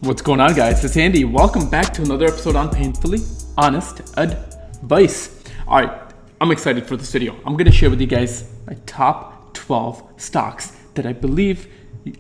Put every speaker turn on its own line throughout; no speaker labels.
What's going on, guys? It's Andy. Welcome back to another episode on Painfully Honest Advice. All right, I'm excited for this video. I'm going to share with you guys my top 12 stocks that I believe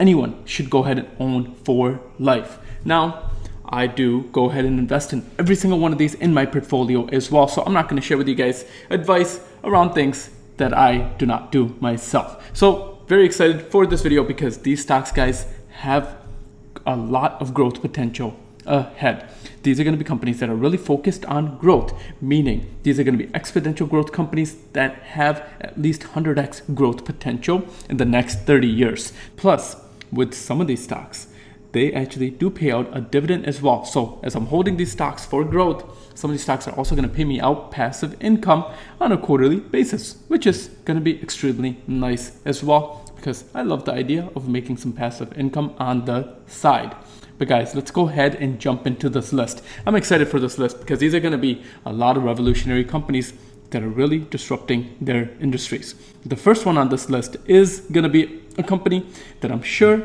anyone should go ahead and own for life. Now, I do go ahead and invest in every single one of these in my portfolio as well. So I'm not going to share with you guys advice around things that I do not do myself. So very excited for this video because these stocks, guys, have a lot of growth potential ahead. These are going to be companies that are really focused on growth, meaning these are going to be exponential growth companies that have at least 100x growth potential in the next 30 years. Plus, with some of these stocks, they actually do pay out a dividend as well. So as I'm holding these stocks for growth, some of these stocks are also going to pay me out passive income on a quarterly basis, which is going to be extremely nice as well, because I love the idea of making some passive income on the side. But guys, let's go ahead and jump into this list. I'm excited for this list because these are going to be a lot of revolutionary companies that are really disrupting their industries. The first one on this list is going to be a company that I'm sure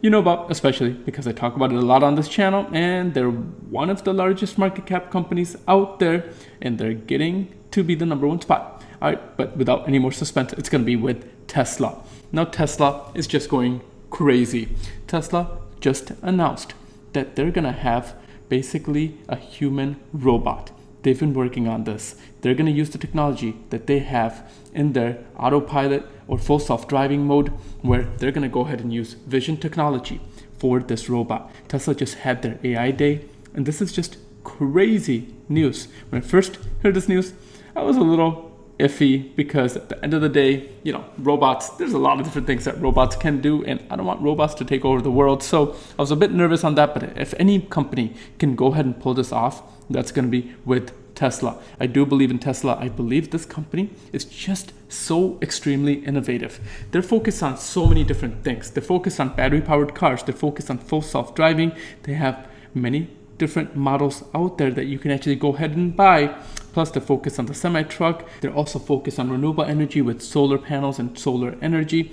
you know about, especially because I talk about it a lot on this channel, and they're one of the largest market cap companies out there, and they're getting to be the number one spot. All right, but without any more suspense, it's going to be with Tesla. Now, Tesla is just going crazy. Tesla just announced that they're going to have basically a human robot. They've been working on this. They're going to use the technology that they have in their autopilot or full self-driving mode, where they're going to go ahead and use vision technology for this robot. Tesla just had their AI day, and this is just crazy news. When I first heard this news, I was a little iffy because at the end of the day, robots, there's a lot of different things that robots can do, and I don't want robots to take over the world. So I was a bit nervous on that, but if any company can go ahead and pull this off, that's going to be with Tesla. I do believe in Tesla. I believe this company is just so extremely innovative. They're focused on so many different things. They're focused on battery-powered cars. They're focused on full self-driving. They have many different models out there that you can actually go ahead and buy. Plus, they're focused on the semi-truck. They're also focused on renewable energy with solar panels and solar energy.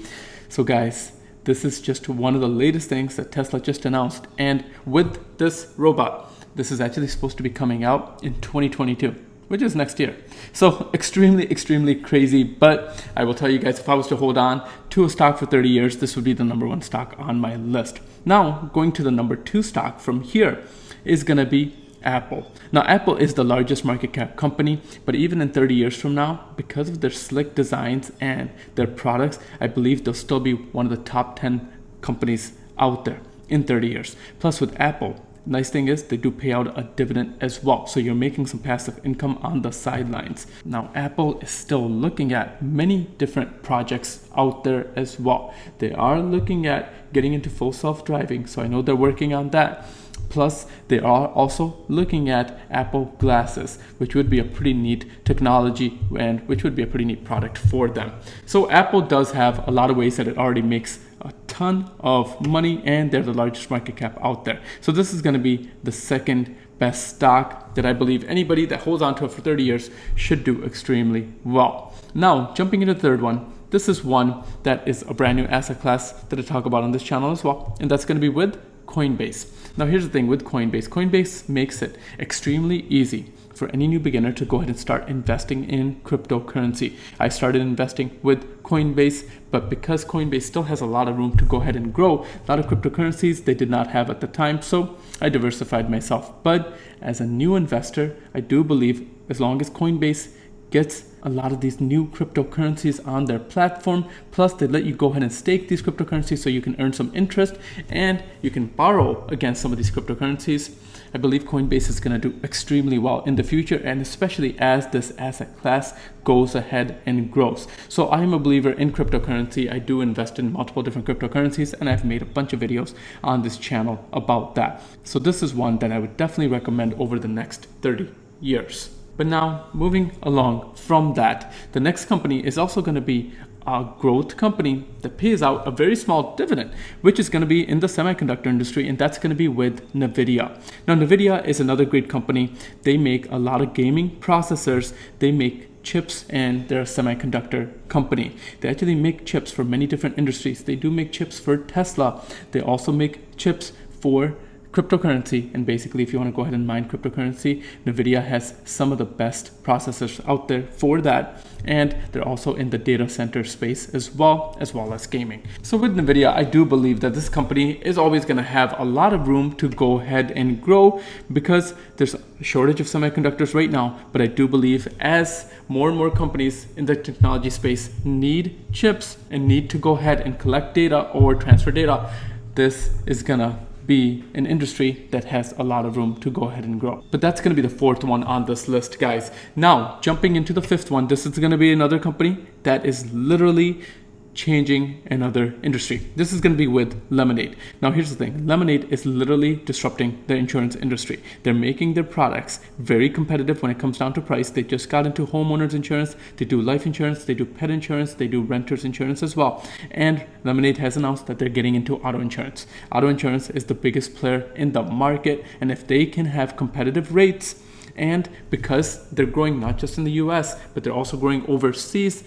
So guys, this is just one of the latest things that Tesla just announced. And with this robot, this is actually supposed to be coming out in 2022, which is next year. So extremely crazy. But I will tell you guys, if I was to hold on to a stock for 30 years, this would be the number one stock on my list. Now, going to the number two stock from here is going to be Apple. Now, Apple is the largest market cap company, but even in 30 years from now, because of their slick designs and their products, I believe they'll still be one of the top 10 companies out there in 30 years. Plus, with Apple, nice thing is they do pay out a dividend as well. So you're making some passive income on the sidelines. Now, Apple is still looking at many different projects out there as well. They are looking at getting into full self-driving. So I know they're working on that. Plus, they are also looking at Apple glasses, which would be a pretty neat technology and which would be a pretty neat product for them. So Apple does have a lot of ways that it already makes a ton of money, and they're the largest market cap out there. So this is going to be the second best stock that I believe anybody that holds on to it for 30 years should do extremely well. Now, jumping into the third one, this is one that is a brand new asset class that I talk about on this channel as well, and that's going to be with Coinbase. Now, here's the thing with Coinbase. Coinbase makes it extremely easy for any new beginner to go ahead and start investing in cryptocurrency. I started investing with Coinbase, but because Coinbase still has a lot of room to go ahead and grow, a lot of cryptocurrencies they did not have at the time, so I diversified myself. But as a new investor, I do believe as long as Coinbase gets a lot of these new cryptocurrencies on their platform, plus they let you go ahead and stake these cryptocurrencies so you can earn some interest and you can borrow against some of these cryptocurrencies, I believe Coinbase is going to do extremely well in the future, and especially as this asset class goes ahead and grows. So I am a believer in cryptocurrency. I do invest in multiple different cryptocurrencies, and I've made a bunch of videos on this channel about that. So this is one that I would definitely recommend over the next 30 years. But now, moving along from that, the next company is also going to be a growth company that pays out a very small dividend, which is going to be in the semiconductor industry, and that's going to be with Nvidia. Now, Nvidia is another great company. They make a lot of gaming processors. They make chips, and they're a semiconductor company. They actually make chips for many different industries. They do make chips for Tesla. They also make chips for cryptocurrency. And basically, if you want to go ahead and mine cryptocurrency, Nvidia has some of the best processors out there for that. And they're also in the data center space as well as gaming. So with Nvidia, I do believe that this company is always going to have a lot of room to go ahead and grow because there's a shortage of semiconductors right now. But I do believe as more and more companies in the technology space need chips and need to go ahead and collect data or transfer data, this is gonna be an industry that has a lot of room to go ahead and grow. But that's going to be the fourth one on this list, guys. Now, jumping into the fifth one, this is going to be another company that is literally changing another industry. This is going to be with Lemonade. Now, here's the thing. Lemonade is literally disrupting the insurance industry. They're making their products very competitive when it comes down to price. They just got into homeowners insurance. They do life insurance. They do pet insurance. They do renters insurance as well. And Lemonade has announced that they're getting into auto insurance. Auto insurance is the biggest player in the market. And if they can have competitive rates, and because they're growing not just in the US, but they're also growing overseas,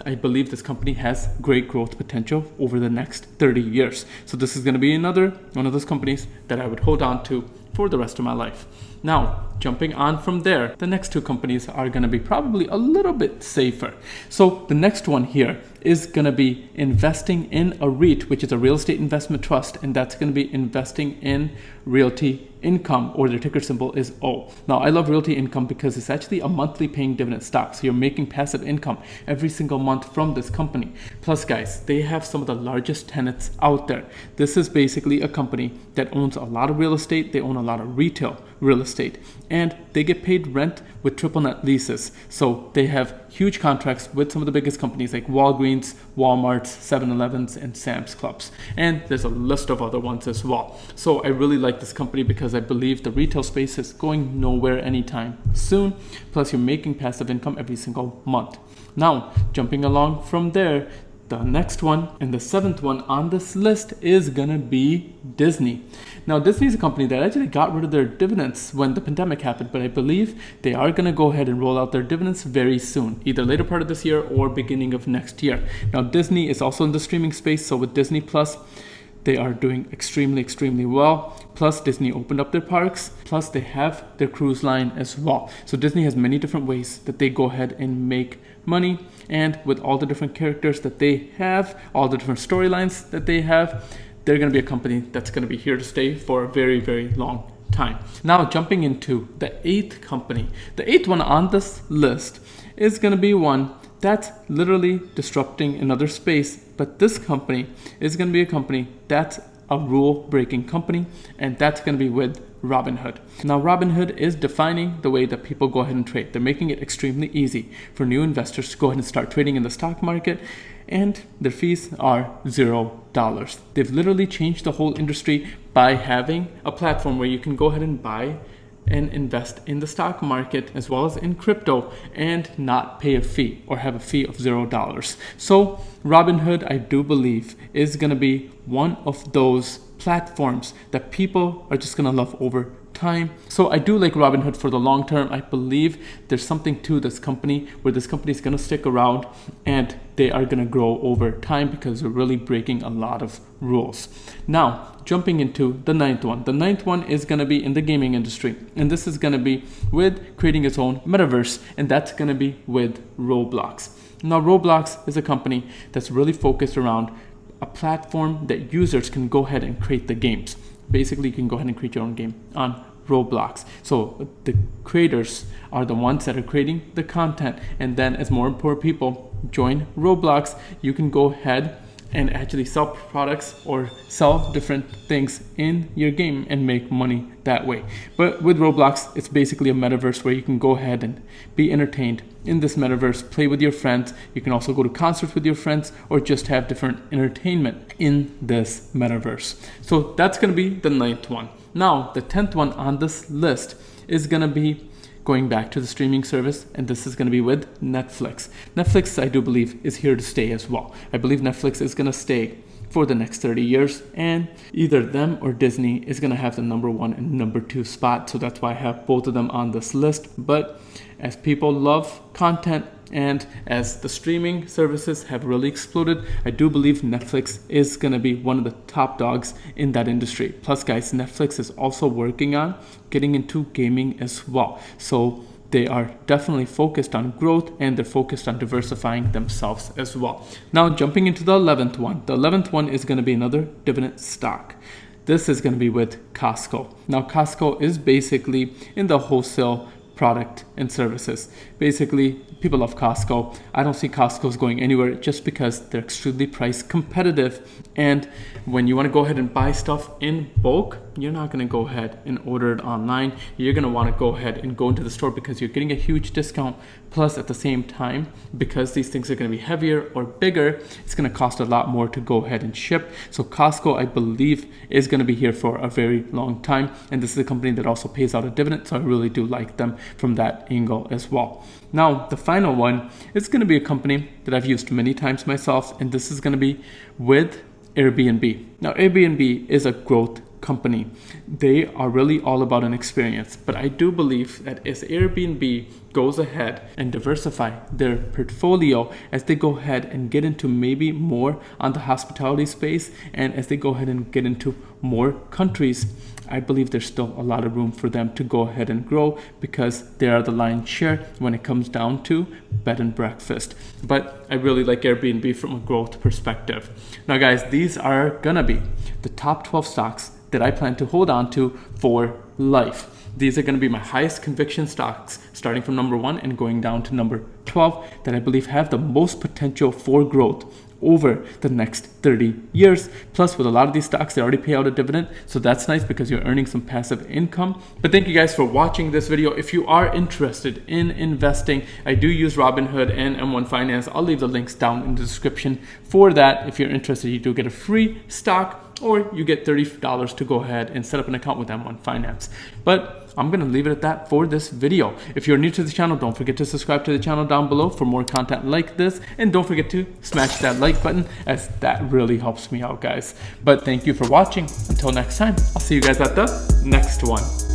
I believe this company has great growth potential over the next 30 years. So this is going to be another one of those companies that I would hold on to for the rest of my life. Now, jumping on from there, the next two companies are going to be probably a little bit safer. So the next one here is going to be investing in a REIT, which is a real estate investment trust, and that's going to be investing in Realty Income, or their ticker symbol is O. Now, I love Realty Income because it's actually a monthly paying dividend stock. So you're making passive income every single month from this company. Plus, guys, they have some of the largest tenants out there. This is basically a company that owns a lot of real estate. They own a lot of retail real estate, and they get paid rent with triple net leases. So they have huge contracts with some of the biggest companies like Walgreens, Walmart's, 7-Elevens, and Sam's Clubs. And there's a list of other ones as well. So I really like this company because I believe the retail space is going nowhere anytime soon. Plus, you're making passive income every single month. Now, jumping along from there, the next one and the seventh one on this list is gonna be Disney. Now, Disney is a company that actually got rid of their dividends when the pandemic happened, but I believe they are gonna go ahead and roll out their dividends very soon, either later part of this year or beginning of next year. Now, Disney is also in the streaming space, so with Disney Plus, they are doing extremely well. Plus, Disney opened up their parks. Plus, they have their cruise line as well. So Disney has many different ways that they go ahead and make money. And with all the different characters that they have, all the different storylines that they have, they're going to be a company that's going to be here to stay for a very long time. Now, jumping into the eighth company. The eighth one on this list is going to be one that's literally disrupting another space. But this company is going to be a company that's a rule-breaking company, and that's going to be with Robinhood. Now, Robinhood is defining the way that people go ahead and trade. They're making it extremely easy for new investors to go ahead and start trading in the stock market, and their fees are $0. They've literally changed the whole industry by having a platform where you can go ahead and buy and invest in the stock market as well as in crypto and not pay a fee or have a fee of $0. So Robinhood, I do believe, is going to be one of those platforms that people are just going to love over time. So I do like Robinhood for the long term. I believe there's something to this company where this company is going to stick around and they are going to grow over time because they're really breaking a lot of rules. Now, jumping into the ninth one. The ninth one is going to be in the gaming industry. And this is going to be with creating its own metaverse. And that's going to be with Roblox. Now, Roblox is a company that's really focused around a platform that users can go ahead and create the games. Basically, you can go ahead and create your own game on Roblox. So the creators are the ones that are creating the content. And then as more and more people join Roblox, you can go ahead and actually sell products or sell different things in your game and make money that way. But with Roblox, it's basically a metaverse where you can go ahead and be entertained in this metaverse, play with your friends. You can also go to concerts with your friends or just have different entertainment in this metaverse. So that's going to be the ninth one. Now, the 10th one on this list is going to be going back to the streaming service, and this is going to be with Netflix. Netflix, I do believe, is here to stay as well. I believe Netflix is going to stay for the next 30 years, and either them or Disney is going to have the number 1 and number 2 spot. So that's why I have both of them on this list. But as people love content And as the streaming services have really exploded, I do believe Netflix is going to be one of the top dogs in that industry. Plus, guys, Netflix is also working on getting into gaming as well. So they are definitely focused on growth, and they're focused on diversifying themselves as well. Now, jumping into the 11th one. The 11th one is going to be another dividend stock. This is going to be with Costco. Now, Costco is basically in the wholesale product and services. Basically, people love Costco. I don't see Costco's going anywhere just because they're extremely price competitive. And when you want to go ahead and buy stuff in bulk, you're not going to go ahead and order it online. You're going to want to go ahead and go into the store because you're getting a huge discount. Plus, at the same time, because these things are going to be heavier or bigger, it's going to cost a lot more to go ahead and ship. So Costco, I believe, is going to be here for a very long time. And this is a company that also pays out a dividend. So I really do like them from that angle as well. Now, the final one is going to be a company that I've used many times myself, and this is going to be with Airbnb. Now, Airbnb is a growth company. They are really all about an experience, but I do believe that as Airbnb goes ahead and diversify their portfolio, as they go ahead and get into maybe more on the hospitality space, and as they go ahead and get into more countries, I believe there's still a lot of room for them to go ahead and grow, because they are the lion's share when it comes down to bed and breakfast. But I really like Airbnb from a growth perspective. Now, guys, these are gonna be the top 12 stocks that I plan to hold on to for life. These are going to be my highest conviction stocks, starting from number 1 and going down to number 12, that I believe have the most potential for growth over the next 30 years. Plus, with a lot of these stocks, they already pay out a dividend, so that's nice because you're earning some passive income. But thank you guys for watching this video. If you are interested in investing, I do use Robinhood and M1 Finance. I'll leave the links down in the description for that. If you're interested, you do get a free stock, or you get $30 to go ahead and set up an account with M1 Finance. But I'm gonna leave it at that for this video. If you're new to the channel, don't forget to subscribe to the channel down below for more content like this. And don't forget to smash that like button, as that really helps me out, guys. But thank you for watching. Until next time, I'll see you guys at the next one.